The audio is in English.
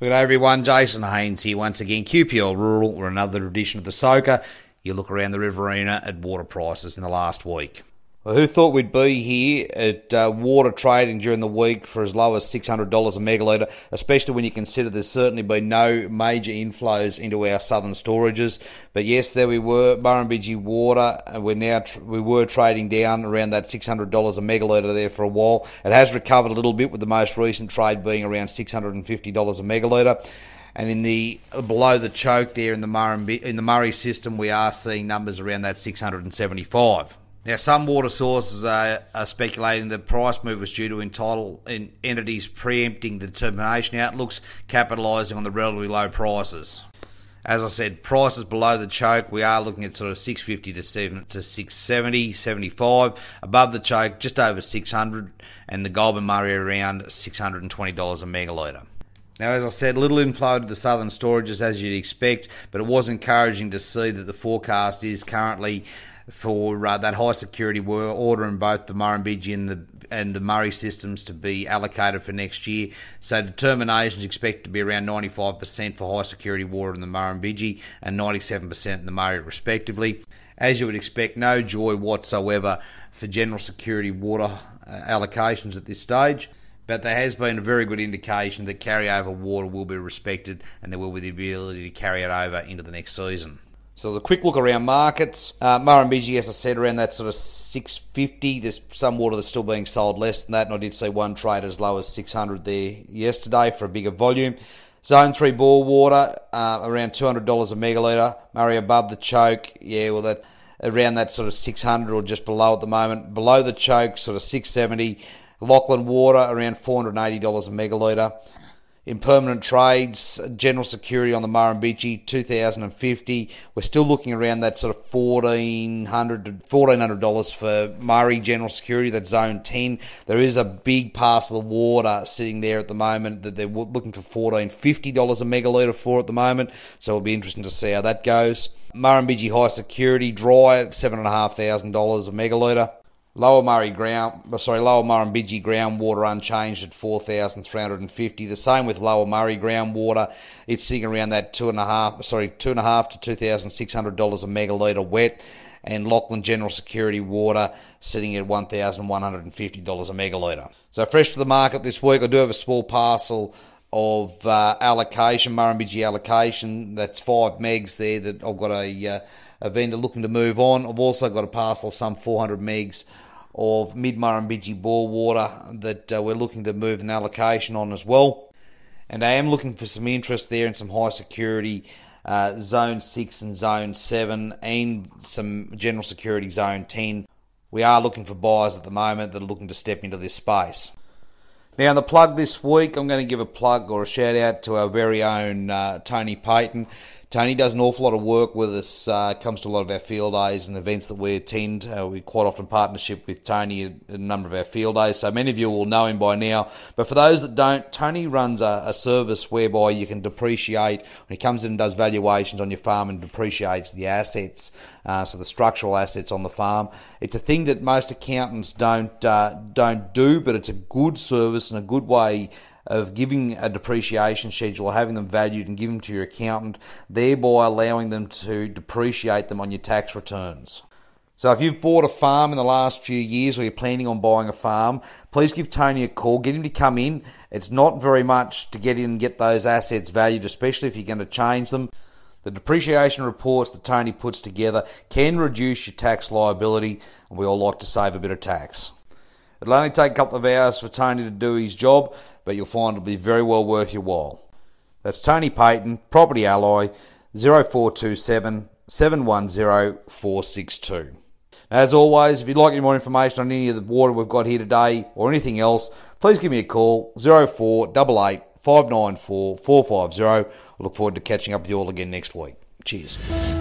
Good day everyone, Jason Haines here once again, QPL Rural, or another edition of the Soaker. You look around the Riverina at water prices in the last week. Well, who thought we'd be here at water trading during the week for as low as $600 a megalitre, especially when you consider there's certainly been no major inflows into our southern storages. But yes, there we were, Murrumbidgee water, and we were trading down around that $600 a megalitre there for a while. It has recovered a little bit, with the most recent trade being around $650 a megalitre. And in the below the choke there in the Murray system, we are seeing numbers around that 675. Now, some water sources are speculating the price move was due to entities preempting the determination outlooks, capitalising on the relatively low prices. As I said, prices below the choke, we are looking at sort of 650 to 670, 75. Above the choke, just over 600, and the Goulburn Murray around $620 a megalitre. Now, as I said, little inflow to the southern storages as you'd expect, but it was encouraging to see that the forecast is currently for that high security order in both the Murrumbidgee and the Murray systems to be allocated for next year. So determinations expected to be around 95% for high security water in the Murrumbidgee and 97% in the Murray respectively. As you would expect, no joy whatsoever for general security water allocations at this stage. But there has been a very good indication that carryover water will be respected and there will be the ability to carry it over into the next season. So a quick look around markets. Murrumbidgee, as I said, around that sort of 650. There's some water that's still being sold less than that, and I did see one trade as low as 600 there yesterday for a bigger volume. Zone 3 bore water, around $200 a megalitre. Murray above the choke, that around that sort of 600 or just below at the moment. Below the choke, sort of 670. Lachlan water, around $480 a megalitre. In permanent trades, general security on the Murrumbidgee, $2,050. We're still looking around that sort of $1,400 for Murray general security, that's zone 10. There is a big parcel of water sitting there at the moment that they're looking for $1,450 a megalitre for at the moment, so it'll be interesting to see how that goes. Murrumbidgee high security, dry at $7,500 a megalitre. Lower Murrumbidgee groundwater unchanged at $4,350. The same with Lower Murray groundwater. It's sitting around that $2,500 to $2,600 a megalitre wet, and Lachlan General Security water sitting at $1,150 a megalitre. So fresh to the market this week, I do have a small parcel of allocation, Murrumbidgee allocation. That's 5 megs there that I've got a vendor looking to move on. I've also got a parcel of some 400 megs of mid-Murrumbidgee bore water that we're looking to move an allocation on as well. And I am looking for some interest there in some high security zone 6 and zone 7 and some general security zone 10. We are looking for buyers at the moment that are looking to step into this space. Now, in the plug this week, I'm going to give a plug or a shout out to our very own Tony Payton. Tony does an awful lot of work with us, comes to a lot of our field days and events that we attend. We quite often partnership with Tony at a number of our field days, so many of you will know him by now. But for those that don't, Tony runs a service whereby you can depreciate, when he comes in and does valuations on your farm and depreciates the assets, so the structural assets on the farm. It's a thing that most accountants don't do, but it's a good service and a good way of giving a depreciation schedule, having them valued and given to your accountant, thereby allowing them to depreciate them on your tax returns. So if you've bought a farm in the last few years or you're planning on buying a farm, please give Tony a call, get him to come in. It's not very much to get in and get those assets valued, especially if you're going to change them. The depreciation reports that Tony puts together can reduce your tax liability, and we all like to save a bit of tax. It'll only take a couple of hours for Tony to do his job, but you'll find it'll be very well worth your while. That's Tony Payton, Property Alloy, 0427 710 462. As always, if you'd like any more information on any of the water we've got here today or anything else, please give me a call, 0488 594 450. I look forward to catching up with you all again next week. Cheers.